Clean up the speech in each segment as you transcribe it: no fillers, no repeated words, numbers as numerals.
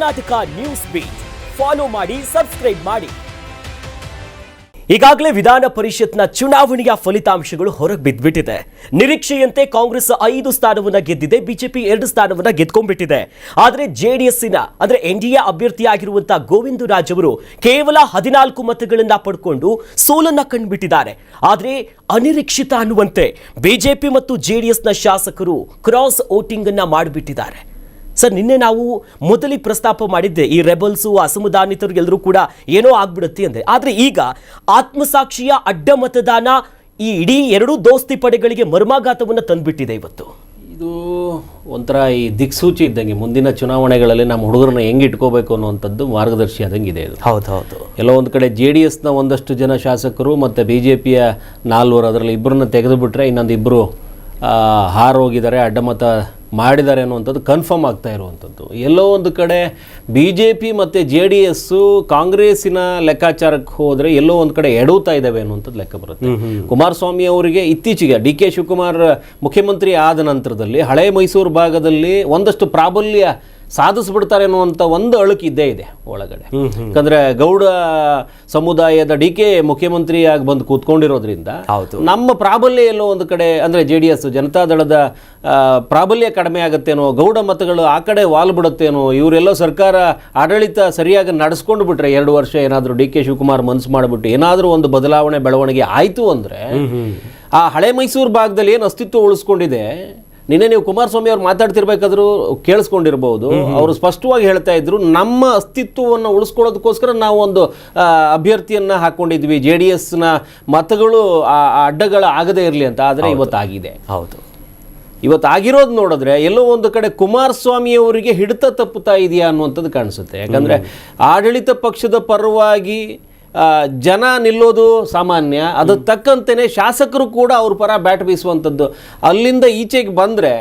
Karnataka news beet follow ಮಾಡಿ, subscribe ಮಾಡಿ. ಈಗಾಗಲೇ ವಿಧಾನ ಪರಿಷತ್ನ ಚುನಾವಣೆಯ ಫಲಿತಾಂಶಗಳು ಹೊರಗೆ ಬಿದ್ದುಬಿಟ್ಟಿದೆ. ನಿರೀಕ್ಷೆಯಂತೆ ಕಾಂಗ್ರೆಸ್ 5 ಸ್ಥಾನವನ್ನ ಗೆದ್ದಿದೆ, ಬಿಜೆಪಿ 2 ಸ್ಥಾನವನ್ನ ಗೆದ್ಕೊಂಡ್ಬಿಟ್ಟಿದೆ. ಆದರೆ ಜೆಡಿಎಸ್ಸಿನ ಅಂದ್ರೆ ಎನ್ಡಿಎ ಅಭ್ಯರ್ಥಿಯಾಗಿರುವಂತಹ ಗೋವಿಂದ ರಾಜ್ ಅವರು ಕೇವಲ 14 ಮತಗಳನ್ನ ಪಡ್ಕೊಂಡು ಸೋಲನ್ನ ಕಂಡುಬಿಟ್ಟಿದ್ದಾರೆ. ಆದರೆ ಅನಿರೀಕ್ಷಿತ ಅನ್ನುವಂತೆ ಬಿಜೆಪಿ ಮತ್ತು ಜೆಡಿಎಸ್ನ ಶಾಸಕರು ಕ್ರಾಸ್ ವೋಟಿಂಗ್ ಅನ್ನ ಮಾಡಿಬಿಟ್ಟಿದ್ದಾರೆ. ಸರ್, ನಿನ್ನೆ ನಾವು ಮೊದಲಿಗೆ ಪ್ರಸ್ತಾಪ ಮಾಡಿದ್ದೆ, ಈ ರೆಬಲ್ಸು ಅಸಮಾಧಾನಿತರು ಎಲ್ಲರೂ ಕೂಡ ಏನೋ ಆಗ್ಬಿಡುತ್ತೆ ಅಂದ್ರೆ. ಆದರೆ ಈಗ ಆತ್ಮಸಾಕ್ಷಿಯ ಅಡ್ಡ ಮತದಾನ ಈ ಇಡೀ 2 ದೋಸ್ತಿ ಪಡೆಗಳಿಗೆ ಮರ್ಮಾಘಾತವನ್ನು ತಂದುಬಿಟ್ಟಿದೆ. ಇವತ್ತು ಇದು ಒಂಥರ ಈ ದಿಕ್ಸೂಚಿ ಇದ್ದಂಗೆ, ಮುಂದಿನ ಚುನಾವಣೆಗಳಲ್ಲಿ ನಮ್ಮ ಹುಡುಗರನ್ನ ಹೆಂಗೆ ಇಟ್ಕೋಬೇಕು ಅನ್ನುವಂಥದ್ದು ಮಾರ್ಗದರ್ಶಿ ಆದಂಗೆ ಇದೆ ಇದು. ಹೌದು. ಎಲ್ಲೋ ಒಂದು ಕಡೆ JDSನ ಒಂದಷ್ಟು ಜನ ಶಾಸಕರು ಮತ್ತು BJPಯ 4 ಅದರಲ್ಲಿ ಇಬ್ಬರನ್ನ ತೆಗೆದುಬಿಟ್ರೆ ಇನ್ನೊಂದು ಇಬ್ಬರು ಹಾರೋಗಿದ್ದಾರೆ, ಅಡ್ಡಮತ ಮಾಡಿದ್ದಾರೆ ಅನ್ನುವಂಥದ್ದು ಕನ್ಫರ್ಮ್ ಆಗ್ತಾ ಇರುವಂಥದ್ದು. ಎಲ್ಲೋ ಒಂದು ಕಡೆ BJP ಮತ್ತು JDS ಕಾಂಗ್ರೆಸ್ಸಿನ ಲೆಕ್ಕಾಚಾರಕ್ಕೆ ಹೋದರೆ ಎಲ್ಲೋ ಒಂದು ಕಡೆ ಎಡುತ್ತಾ ಇದ್ದಾವೆ ಅನ್ನುವಂಥದ್ದು ಲೆಕ್ಕ ಬರುತ್ತೆ. ಕುಮಾರಸ್ವಾಮಿ ಅವರಿಗೆ ಇತ್ತೀಚೆಗೆ DK ಶಿವಕುಮಾರ್ ಮುಖ್ಯಮಂತ್ರಿ ಆದ ನಂತರದಲ್ಲಿ ಹಳೆ ಮೈಸೂರು ಭಾಗದಲ್ಲಿ ಒಂದಷ್ಟು ಪ್ರಾಬಲ್ಯ ಸಾಧಿಸ್ಬಿಡ್ತಾರೆ ಅನ್ನುವಂಥ ಒಂದು ಅಳುಕು ಇದ್ದೇ ಇದೆ ಒಳಗಡೆ. ಯಾಕಂದರೆ ಗೌಡ ಸಮುದಾಯದ DK ಮುಖ್ಯಮಂತ್ರಿಯಾಗಿ ಬಂದು ಕೂತ್ಕೊಂಡಿರೋದ್ರಿಂದ ನಮ್ಮ ಪ್ರಾಬಲ್ಯ ಎಲ್ಲೋ ಒಂದು ಕಡೆ ಅಂದರೆ JDS ಜನತಾದಳದ ಪ್ರಾಬಲ್ಯ ಕಡಿಮೆ ಆಗುತ್ತೇನೋ, ಗೌಡ ಮತಗಳು ಆ ಕಡೆ ವಾಲ್ ಬಿಡುತ್ತೇನೋ, ಇವರೆಲ್ಲೋ ಸರ್ಕಾರ ಆಡಳಿತ ಸರಿಯಾಗಿ ನಡೆಸ್ಕೊಂಡು ಬಿಟ್ರೆ 2 ವರ್ಷ ಏನಾದರೂ DK ಶಿವಕುಮಾರ್ ಮನಸ್ಸು ಮಾಡಿಬಿಟ್ಟು ಏನಾದರೂ ಒಂದು ಬದಲಾವಣೆ ಬೆಳವಣಿಗೆ ಆಯಿತು ಅಂದರೆ ಆ ಹಳೆ ಮೈಸೂರು ಭಾಗದಲ್ಲಿ ಏನು ಅಸ್ತಿತ್ವ ಉಳಿಸ್ಕೊಂಡಿದೆ. ನಿನ್ನೆ ನೀವು ಕುಮಾರಸ್ವಾಮಿ ಅವ್ರು ಮಾತಾಡ್ತಿರ್ಬೇಕಾದ್ರೂ ಕೇಳಿಸ್ಕೊಂಡಿರ್ಬೋದು, ಅವರು ಸ್ಪಷ್ಟವಾಗಿ ಹೇಳ್ತಾ ಇದ್ರು, ನಮ್ಮ ಅಸ್ತಿತ್ವವನ್ನು ಉಳಿಸ್ಕೊಳ್ಳೋದಕ್ಕೋಸ್ಕರ ನಾವು ಒಂದು ಅಭ್ಯರ್ಥಿಯನ್ನು ಹಾಕ್ಕೊಂಡಿದ್ವಿ, JDSನ ಮತಗಳು ಅಡ್ಡಗಳ ಆಗದೇ ಇರಲಿ ಅಂತ. ಆದರೆ ಇವತ್ತಾಗಿದೆ. ಹೌದು, ಇವತ್ತಾಗಿರೋದು ನೋಡಿದ್ರೆ ಎಲ್ಲೋ ಒಂದು ಕಡೆ ಕುಮಾರಸ್ವಾಮಿ ಅವರಿಗೆ ಹಿಡಿತ ತಪ್ಪುತ್ತಾ ಇದೆಯಾ ಅನ್ನುವಂಥದ್ದು ಕಾಣಿಸುತ್ತೆ. ಯಾಕಂದರೆ ಆಡಳಿತ ಪಕ್ಷದ ಪರವಾಗಿ ಜನ ನಿಲ್ಲೋದು ಸಾಮಾನ್ಯ, ಅದಕ್ಕೆ ತಕ್ಕಂತೆಯೇ ಶಾಸಕರು ಕೂಡ ಅವ್ರ ಪರ ಬ್ಯಾಟ್ ಬೀಸುವಂಥದ್ದು. ಅಲ್ಲಿಂದ ಈಚೆಗೆ ಬಂದರೆ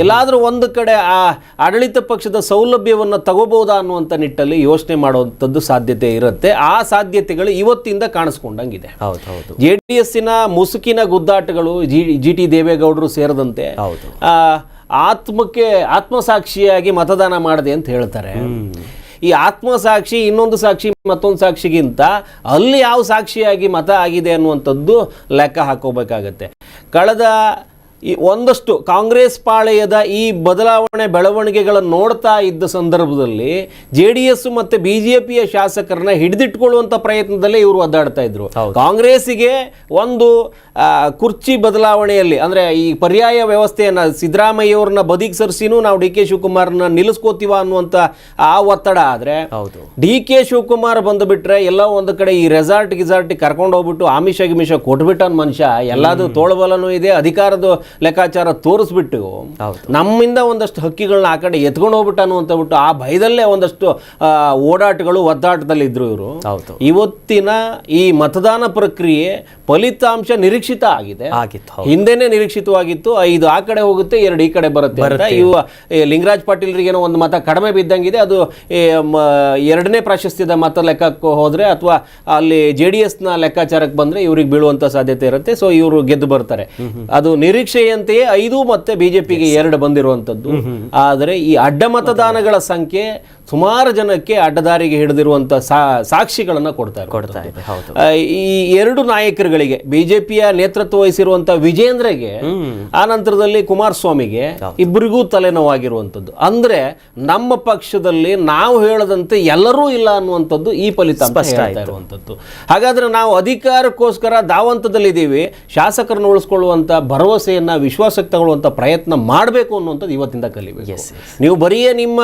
ಎಲ್ಲಾದರೂ ಒಂದು ಕಡೆ ಆ ಆಡಳಿತ ಪಕ್ಷದ ಸೌಲಭ್ಯವನ್ನು ತಗೋಬೋದಾ ಅನ್ನುವಂಥ ನಿಟ್ಟಲ್ಲಿ ಯೋಚನೆ ಮಾಡುವಂಥದ್ದು ಸಾಧ್ಯತೆ ಇರುತ್ತೆ. ಆ ಸಾಧ್ಯತೆಗಳು ಇವತ್ತಿಂದ ಕಾಣಿಸ್ಕೊಂಡಂಗಿದೆ. JDSನ ಮುಸುಕಿನ ಗುದ್ದಾಟಗಳು, GT ದೇವೇಗೌಡರು ಸೇರಿದಂತೆ ಆತ್ಮಸಾಕ್ಷಿಯಾಗಿ ಮತದಾನ ಮಾಡಿದೆ ಅಂತ ಹೇಳ್ತಾರೆ. ಈ ಆತ್ಮಸಾಕ್ಷಿ, ಇನ್ನೊಂದು ಸಾಕ್ಷಿ, ಮತ್ತೊಂದು ಸಾಕ್ಷಿಗಿಂತ ಅಲ್ಲಿ ಯಾವ ಸಾಕ್ಷಿಯಾಗಿ ಮತ ಆಗಿದೆ ಅನ್ನುವಂಥದ್ದು ಲೆಕ್ಕ ಹಾಕೋಬೇಕಾಗತ್ತೆ. ಕಳೆದ ಒಂದಷ್ಟು ಕಾಂಗ್ರೆಸ್ ಪಾಳೆಯದ ಈ ಬದಲಾವಣೆ ಬೆಳವಣಿಗೆಗಳನ್ನು ನೋಡ್ತಾ ಇದ್ದ ಸಂದರ್ಭದಲ್ಲಿ JDS ಮತ್ತು BJPಯ ಶಾಸಕರನ್ನ ಹಿಡಿದಿಟ್ಕೊಳ್ಳುವಂಥ ಪ್ರಯತ್ನದಲ್ಲೇ ಇವರು ಒದ್ದಾಡ್ತಾ ಇದ್ರು. ಕಾಂಗ್ರೆಸ್ಸಿಗೆ ಒಂದು ಕುರ್ಚಿ ಬದಲಾವಣೆಯಲ್ಲಿ ಅಂದರೆ ಈ ಪರ್ಯಾಯ ವ್ಯವಸ್ಥೆಯನ್ನು ಸಿದ್ದರಾಮಯ್ಯವ್ರನ್ನ ಬದಿಗೆ ಸರಿಸಿನೂ ನಾವು DK ಶಿವಕುಮಾರ್ನ ನಿಲ್ಲಿಸ್ಕೋತೀವ ಅನ್ನುವಂಥ ಆ ಒತ್ತಡ ಆದರೆ DK ಶಿವಕುಮಾರ್ ಬಂದುಬಿಟ್ರೆ ಎಲ್ಲ ಒಂದು ಕಡೆ ಈ ರೆಸಾರ್ಟ್ ಕರ್ಕೊಂಡು ಹೋಗ್ಬಿಟ್ಟು ಆಮಿಷ ಕೊಟ್ಬಿಟ್ಟ ಮನುಷ್ಯ, ಎಲ್ಲಾದ್ರೂ ತೋಳಬಲನೂ ಇದೆ, ಅಧಿಕಾರದ ಲೆಕ್ಕಾಚಾರ ತೋರಿಸ್ಬಿಟ್ಟು ನಮ್ಮಿಂದ ಒಂದಷ್ಟು ಹಕ್ಕಿಗಳನ್ನ ಆ ಕಡೆ ಎತ್ಕೊಂಡು ಹೋಗ್ಬಿಟ್ಟ ಅನ್ನುವಂತ ಬಿಟ್ಟು ಆ ಭಯದಲ್ಲೇ ಒಂದಷ್ಟು ಓಡಾಟಗಳು ಒದ್ದಾಟದಲ್ಲಿ ಇದ್ರು ಇವರು. ಇವತ್ತಿನ ಈ ಮತದಾನ ಪ್ರಕ್ರಿಯೆ ಫಲಿತಾಂಶ ನಿರೀಕ್ಷಿತ ಆಗಿದೆ, ಹಿಂದೆನೆ ನಿರೀಕ್ಷಿತವಾಗಿತ್ತು. 5 ಆ ಕಡೆ ಹೋಗುತ್ತೆ, 2 ಈ ಕಡೆ ಬರುತ್ತೆ ಅಂತ. ಇವು ಲಿಂಗರಾಜ್ ಪಾಟೀಲ್ರಿಗೆ ಏನೋ ಒಂದು ಮತ ಕಡಿಮೆ ಬಿದ್ದಂಗಿದೆ, ಅದು 2ನೇ ಪ್ರಾಶಸ್ತ್ಯದ ಮತ ಲೆಕ್ಕಕ್ಕೆ ಹೋದ್ರೆ ಅಥವಾ ಅಲ್ಲಿ JDSನ ಲೆಕ್ಕಾಚಾರಕ್ಕೆ ಬಂದ್ರೆ ಇವ್ರಿಗೆ ಬೀಳುವಂತ ಸಾಧ್ಯತೆ ಇರುತ್ತೆ. ಸೊ ಇವರು ಗೆದ್ದು ಬರ್ತಾರೆ. ಅದು ನಿರೀಕ್ಷೆಯಂತೆಯೇ 5 ಮತ್ತೆ BJPಗೆ 2 ಬಂದಿರುವಂತದ್ದು. ಆದರೆ ಈ ಅಡ್ಡ ಮತದಾನಗಳ ಸಂಖ್ಯೆ ಸುಮಾರು ಜನಕ್ಕೆ ಅಡ್ಡದಾರಿಗೆ ಹಿಡಿದಿರುವಂತ ಸಾಕ್ಷಿಗಳನ್ನ ಕೊಡ್ತಾ ಇದೆ. ಈ 2 ನಾಯಕರುಗಳಿಗೆ, BJPಯ ನೇತೃತ್ವ ವಹಿಸಿರುವಂತ ವಿಜೇಂದ್ರಗೆ, ಆ ನಂತರದಲ್ಲಿ ಕುಮಾರಸ್ವಾಮಿಗೆ, ಇಬ್ಬರಿಗೂ ತಲೆನೋವಾಗಿರುವಂತದ್ದು. ಅಂದ್ರೆ ನಮ್ಮ ಪಕ್ಷದಲ್ಲಿ ನಾವು ಹೇಳದಂತೆ ಎಲ್ಲರೂ ಇಲ್ಲ ಅನ್ನುವಂಥದ್ದು ಈ ಫಲಿತಾಂಶ ಇರುವಂತದ್ದು. ಹಾಗಾದ್ರೆ ನಾವು ಅಧಿಕಾರಕ್ಕೋಸ್ಕರ ದಾವಂತದಲ್ಲಿದ್ದೀವಿ, ಶಾಸಕರನ್ನು ಉಳಿಸ್ಕೊಳ್ಳುವಂತ ಭರವಸೆಯನ್ನ ವಿಶ್ವಾಸಕ್ಕೆ ತಗೊಳ್ಳುವಂತ ಪ್ರಯತ್ನ ಮಾಡಬೇಕು ಅನ್ನುವಂಥದ್ದು ಇವತ್ತಿಂದ ಕಲಿಬೇಕು. ನೀವು ಬರೀ ನಿಮ್ಮ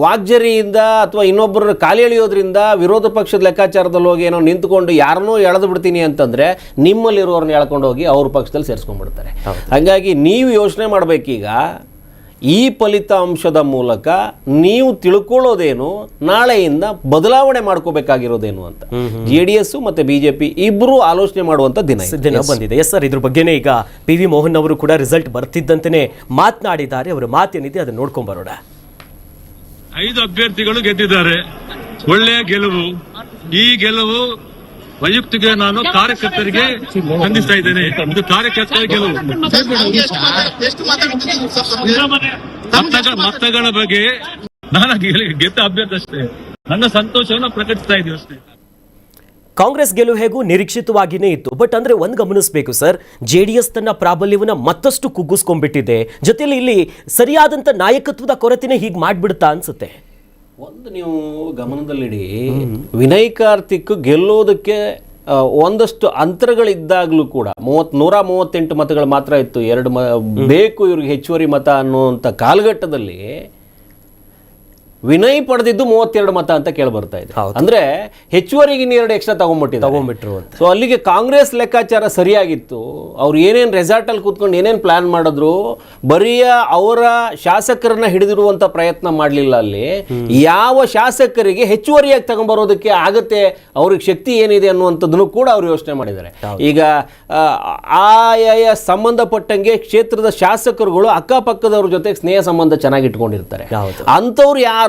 ವಾಗ್ಜರಿಯಿಂದ ಅಥವಾ ಇನ್ನೊಬ್ಬರ ಕಾಲಿ ಎಳೆಯೋದ್ರಿಂದ ವಿರೋಧ ಪಕ್ಷದ ಲೆಕ್ಕಾಚಾರದಲ್ಲಿ ಹೋಗಿ ಏನೋ ನಿಂತ್ಕೊಂಡು ಯಾರನ್ನೋ ಎಳೆದು ಬಿಡ್ತೀನಿ ಅಂತಂದ್ರೆ ನಿಮ್ಮಲ್ಲಿರೋರನ್ನ ಎಳ್ಕೊಂಡು ಹೋಗಿ ಅವ್ರ ಪಕ್ಷದಲ್ಲಿ ಸೇರಿಸ್ಕೊಂಡ್ಬಿಡ್ತಾರೆ. ಹಾಗಾಗಿ ನೀವು ಯೋಚನೆ ಮಾಡಬೇಕೀಗ, ಈ ಫಲಿತಾಂಶದ ಮೂಲಕ ನೀವು ತಿಳ್ಕೊಳ್ಳೋದೇನು, ನಾಳೆಯಿಂದ ಬದಲಾವಣೆ ಮಾಡ್ಕೋಬೇಕಾಗಿರೋದೇನು ಅಂತ JDS ಮತ್ತು BJP ಇಬ್ಬರು ಆಲೋಚನೆ ಮಾಡುವಂತ ದಿನ ಬಂದಿದೆ. ಎಸ್ ಸರ್, ಇದ್ರ ಬಗ್ಗೆನೇ ಈಗ PV ಮೋಹನ್ ಅವರು ಕೂಡ ರಿಸಲ್ಟ್ ಬರ್ತಿದ್ದಂತೆಯೇ ಮಾತನಾಡಿದ್ದಾರೆ. ಅವರ ಮಾತೇನಿದೆ ಅದನ್ನ ನೋಡ್ಕೊಂಡ್ ಬರೋಣ. 5 ಅಭ್ಯರ್ಥಿಗಳು ಗೆದ್ದಿದ್ದಾರೆ, ಒಳ್ಳೆಯ ಗೆಲುವು. ಈ ಗೆಲುವು ವೈಯಕ್ತಿಕ ನಾನು ಕಾರ್ಯಕರ್ತರಿಗೆ ಸ್ಪಂದಿಸ್ತಾ ಇದ್ದೇನೆ. ಇದು ಕಾರ್ಯಕರ್ತರ ಗೆಲುವು. ಮತಗಳ ಬಗ್ಗೆ ನಾನು ಗೆದ್ದ ಅಭ್ಯರ್ಥಿ ಅಷ್ಟೇ, ನನ್ನ ಸಂತೋಷವನ್ನು ಪ್ರಕಟಿಸ್ತಾ ಇದ್ದೀವಿ ಅಷ್ಟೇ. ಕಾಂಗ್ರೆಸ್ ಗೆಲುವು ಹೇಗೂ ನಿರೀಕ್ಷಿತವಾಗಿಯೇ ಇತ್ತು. ಬಟ್ ಅಂದ್ರೆ ಒಂದು ಗಮನಿಸಬೇಕು ಸರ್, ಜೆಡಿಎಸ್ ತನ್ನ ಪ್ರಾಬಲ್ಯವನ್ನ ಮತ್ತಷ್ಟು ಕುಗ್ಗಿಸ್ಕೊಂಡ್ಬಿಟ್ಟಿದೆ. ಜೊತೆಲಿ ಇಲ್ಲಿ ಸರಿಯಾದಂತ ನಾಯಕತ್ವದ ಕೊರತೆನೇ ಹೀಗೆ ಮಾಡ್ಬಿಡ್ತಾ ಅನ್ಸುತ್ತೆ. ಒಂದು ನೀವು ಗಮನದಲ್ಲಿಡಿ, ವಿನಯ್ ಕಾರ್ತಿಕ್ ಗೆಲ್ಲೋದಕ್ಕೆ ಒಂದಷ್ಟು ಅಂತರಗಳಿದ್ದಾಗಲೂ ಕೂಡ 138 ಮತಗಳು ಮಾತ್ರ ಇತ್ತು, ಬೇಕು ಇವ್ರಿಗೆ ಹೆಚ್ಚುವರಿ ಮತ ಅನ್ನುವಂಥ ಕಾಲಘಟ್ಟದಲ್ಲಿ ವಿನಯ್ ಪಡೆದಿದ್ದು 32 ಮತ ಅಂತ ಕೇಳಿ ಬರ್ತಾ ಇದೆ. ಅಂದ್ರೆ ಹೆಚ್ಚುವರಿಗೆ 2 ಎಕ್ಸ್ಟ್ರಾ ತಗೊಂಡ್ಬಿಟ್ರು ಅಂತ. ಸೊ ಅಲ್ಲಿಗೆ ಕಾಂಗ್ರೆಸ್ ಲೆಕ್ಕಾಚಾರ ಸರಿಯಾಗಿತ್ತು. ಅವ್ರು ಏನೇನು ರೆಸಾರ್ಟ್ ಅಲ್ಲಿ ಕೂತ್ಕೊಂಡು ಏನೇನು ಪ್ಲಾನ್ ಮಾಡಿದ್ರು, ಬರೀ ಅವರ ಶಾಸಕರನ್ನ ಹಿಡಿದಿರುವಂತ ಪ್ರಯತ್ನ ಮಾಡಲಿಲ್ಲ. ಅಲ್ಲಿ ಯಾವ ಶಾಸಕರಿಗೆ ಹೆಚ್ಚುವರಿಯಾಗಿ ತಗೊಂಡ್ಬರೋದಕ್ಕೆ ಆಗತ್ತೆ, ಅವ್ರಿಗೆ ಶಕ್ತಿ ಏನಿದೆ ಅನ್ನುವಂಥದ್ದನ್ನು ಕೂಡ ಅವ್ರು ಯೋಚನೆ ಮಾಡಿದ್ದಾರೆ. ಈಗ ಆಯಾಯ ಸಂಬಂಧಪಟ್ಟಂಗೆ ಕ್ಷೇತ್ರದ ಶಾಸಕರುಗಳು ಅಕ್ಕಪಕ್ಕದವ್ರ ಜೊತೆಗೆ ಸ್ನೇಹ ಸಂಬಂಧ ಚೆನ್ನಾಗಿ ಇಟ್ಕೊಂಡಿರ್ತಾರೆ. ಅಂಥವ್ರು ಯಾರು,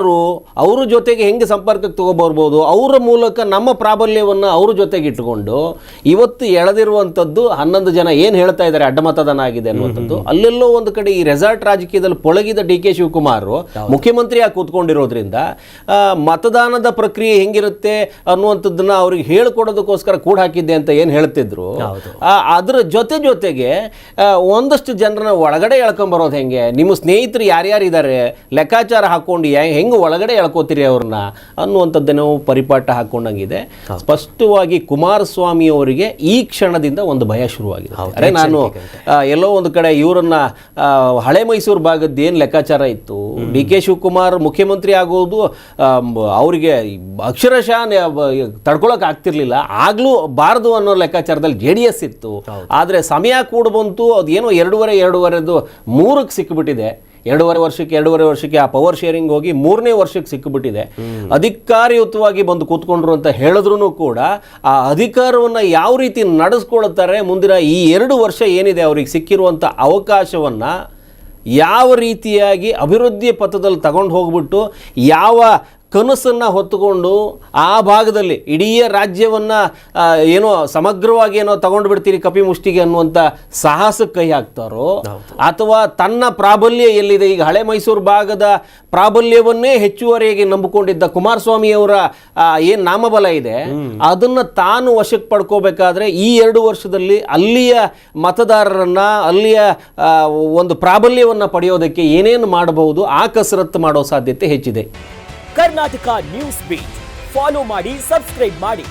ಅವ್ರ ಜೊತೆಗೆ ಹೆಂಗೆ ಸಂಪರ್ಕಕ್ಕೆ ತಗೋಬರ್ಬೋದು, ಅವರ ಮೂಲಕ ನಮ್ಮ ಪ್ರಾಬಲ್ಯವನ್ನು ಅವ್ರ ಜೊತೆಗೆ ಇಟ್ಕೊಂಡು ಇವತ್ತು ಎಳೆದಿರುವಂಥದ್ದು 11 ಜನ ಏನು ಹೇಳ್ತಾ ಇದ್ದಾರೆ ಅಡ್ಡಮತದಾನ ಆಗಿದೆ ಅನ್ನುವಂಥದ್ದು. ಅಲ್ಲೆಲ್ಲೋ ಒಂದು ಕಡೆ ಈ ರೆಸಾರ್ಟ್ ರಾಜಕೀಯದಲ್ಲಿ ಪೊಳಗಿದ ಡಿ ಕೆ ಶಿವಕುಮಾರ್ ಮುಖ್ಯಮಂತ್ರಿಯಾಗಿ ಕೂತ್ಕೊಂಡಿರೋದ್ರಿಂದ ಮತದಾನದ ಪ್ರಕ್ರಿಯೆ ಹೆಂಗಿರುತ್ತೆ ಅನ್ನುವಂಥದ್ದನ್ನ ಅವ್ರಿಗೆ ಹೇಳ್ಕೊಡೋದಕ್ಕೋಸ್ಕರ ಕೂಡ ಹಾಕಿದ್ದೆ ಅಂತ ಏನು ಹೇಳ್ತಿದ್ರು. ಅದರ ಜೊತೆಗೆ ಒಂದಷ್ಟು ಜನರನ್ನ ಒಳಗಡೆ ಎಳ್ಕೊಂಬರೋದು ಹೆಂಗೆ, ನಿಮ್ಮ ಸ್ನೇಹಿತರು ಯಾರ್ಯಾರಿದ್ದಾರೆ ಲೆಕ್ಕಾಚಾರ ಹಾಕೊಂಡು ಹೆಂಗೆ ಒಳಗಡೆ ಎಳ್ಕೋತೀರಿ ಅವ್ರನ್ನ ಅನ್ನುವಂಥದ್ದೇನೋ ಪರಿಪಾಠ ಹಾಕೊಂಡಂಗಿದೆ. ಸ್ಪಷ್ಟವಾಗಿ ಕುಮಾರಸ್ವಾಮಿ ಅವರಿಗೆ ಈ ಕ್ಷಣದಿಂದ ಒಂದು ಭಯ ಶುರುವಾಗಿದೆ. ಅರೆ ನಾನು ಎಲ್ಲೋ ಒಂದು ಕಡೆ ಇವರನ್ನ ಹಳೆ ಮೈಸೂರು ಭಾಗದ ಏನು ಲೆಕ್ಕಾಚಾರ ಇತ್ತು, ಡಿ ಕೆ ಶಿವಕುಮಾರ್ ಮುಖ್ಯಮಂತ್ರಿ ಆಗೋದು ಅವರಿಗೆ ಅಕ್ಷರಶಃ ತಡ್ಕೊಳಕ್ ಆಗ್ತಿರ್ಲಿಲ್ಲ, ಆಗ್ಲೂ ಬಾರದು ಅನ್ನೋ ಲೆಕ್ಕಾಚಾರದಲ್ಲಿ JDS ಇತ್ತು. ಆದರೆ ಸಮಯ ಕೂಡ ಬಂತು, ಅದೇನೋ 2.5 3ಕ್ಕೆ ಸಿಕ್ಕಿಬಿಟ್ಟಿದೆ. 2.5 ವರ್ಷಕ್ಕೆ ಆ ಪವರ್ ಶೇರಿಂಗ್ ಹೋಗಿ 3ನೇ ವರ್ಷಕ್ಕೆ ಸಿಕ್ಕಿಬಿಟ್ಟಿದೆ. ಅಧಿಕಾರಯುತವಾಗಿ ಬಂದು ಕೂತ್ಕೊಂಡ್ರು ಅಂತ ಹೇಳಿದ್ರು ಕೂಡ ಆ ಅಧಿಕಾರವನ್ನು ಯಾವ ರೀತಿ ನಡೆಸ್ಕೊಳ್ತಾರೆ, ಮುಂದಿನ ಈ 2 ವರ್ಷ ಏನಿದೆ ಅವ್ರಿಗೆ ಸಿಕ್ಕಿರುವಂಥ ಅವಕಾಶವನ್ನು ಯಾವ ರೀತಿಯಾಗಿ ಅಭಿವೃದ್ಧಿ ಪಥದಲ್ಲಿ ತಗೊಂಡು ಹೋಗ್ಬಿಟ್ಟು ಯಾವ ಕನಸನ್ನು ಹೊತ್ತುಕೊಂಡು ಆ ಭಾಗದಲ್ಲಿ ಇಡೀ ರಾಜ್ಯವನ್ನು ಏನೋ ಸಮಗ್ರವಾಗಿ ಏನೋ ತಗೊಂಡು ಬಿಡ್ತೀರಿ ಕಪಿ ಮುಷ್ಟಿಗೆ ಅನ್ನುವಂಥ ಸಾಹಸಕ್ಕೆ ಕೈ ಹಾಕ್ತಾರೋ, ಅಥವಾ ತನ್ನ ಪ್ರಾಬಲ್ಯ ಎಲ್ಲಿದೆ, ಈಗ ಹಳೆ ಮೈಸೂರು ಭಾಗದ ಪ್ರಾಬಲ್ಯವನ್ನೇ ಹೆಚ್ಚುವರಿಯಾಗಿ ನಂಬಿಕೊಂಡಿದ್ದ ಕುಮಾರಸ್ವಾಮಿಯವರ ಏನು ನಾಮಬಲ ಇದೆ ಅದನ್ನು ತಾನು ವಶಕ್ಕೆ ಪಡ್ಕೋಬೇಕಾದ್ರೆ ಈ 2 ವರ್ಷದಲ್ಲಿ ಅಲ್ಲಿಯ ಮತದಾರರನ್ನ, ಅಲ್ಲಿಯ ಒಂದು ಪ್ರಾಬಲ್ಯವನ್ನು ಪಡೆಯೋದಕ್ಕೆ ಏನೇನು ಮಾಡಬಹುದು ಆ ಕಸರತ್ತು ಮಾಡೋ ಸಾಧ್ಯತೆ ಹೆಚ್ಚಿದೆ. ಕರ್ನಾಟಕ ನ್ಯೂಸ್ ಬೀಟ್ ಫಾಲೋ ಮಾಡಿ, ಸಬ್ಸ್ಕ್ರೈಬ್ ಮಾಡಿ.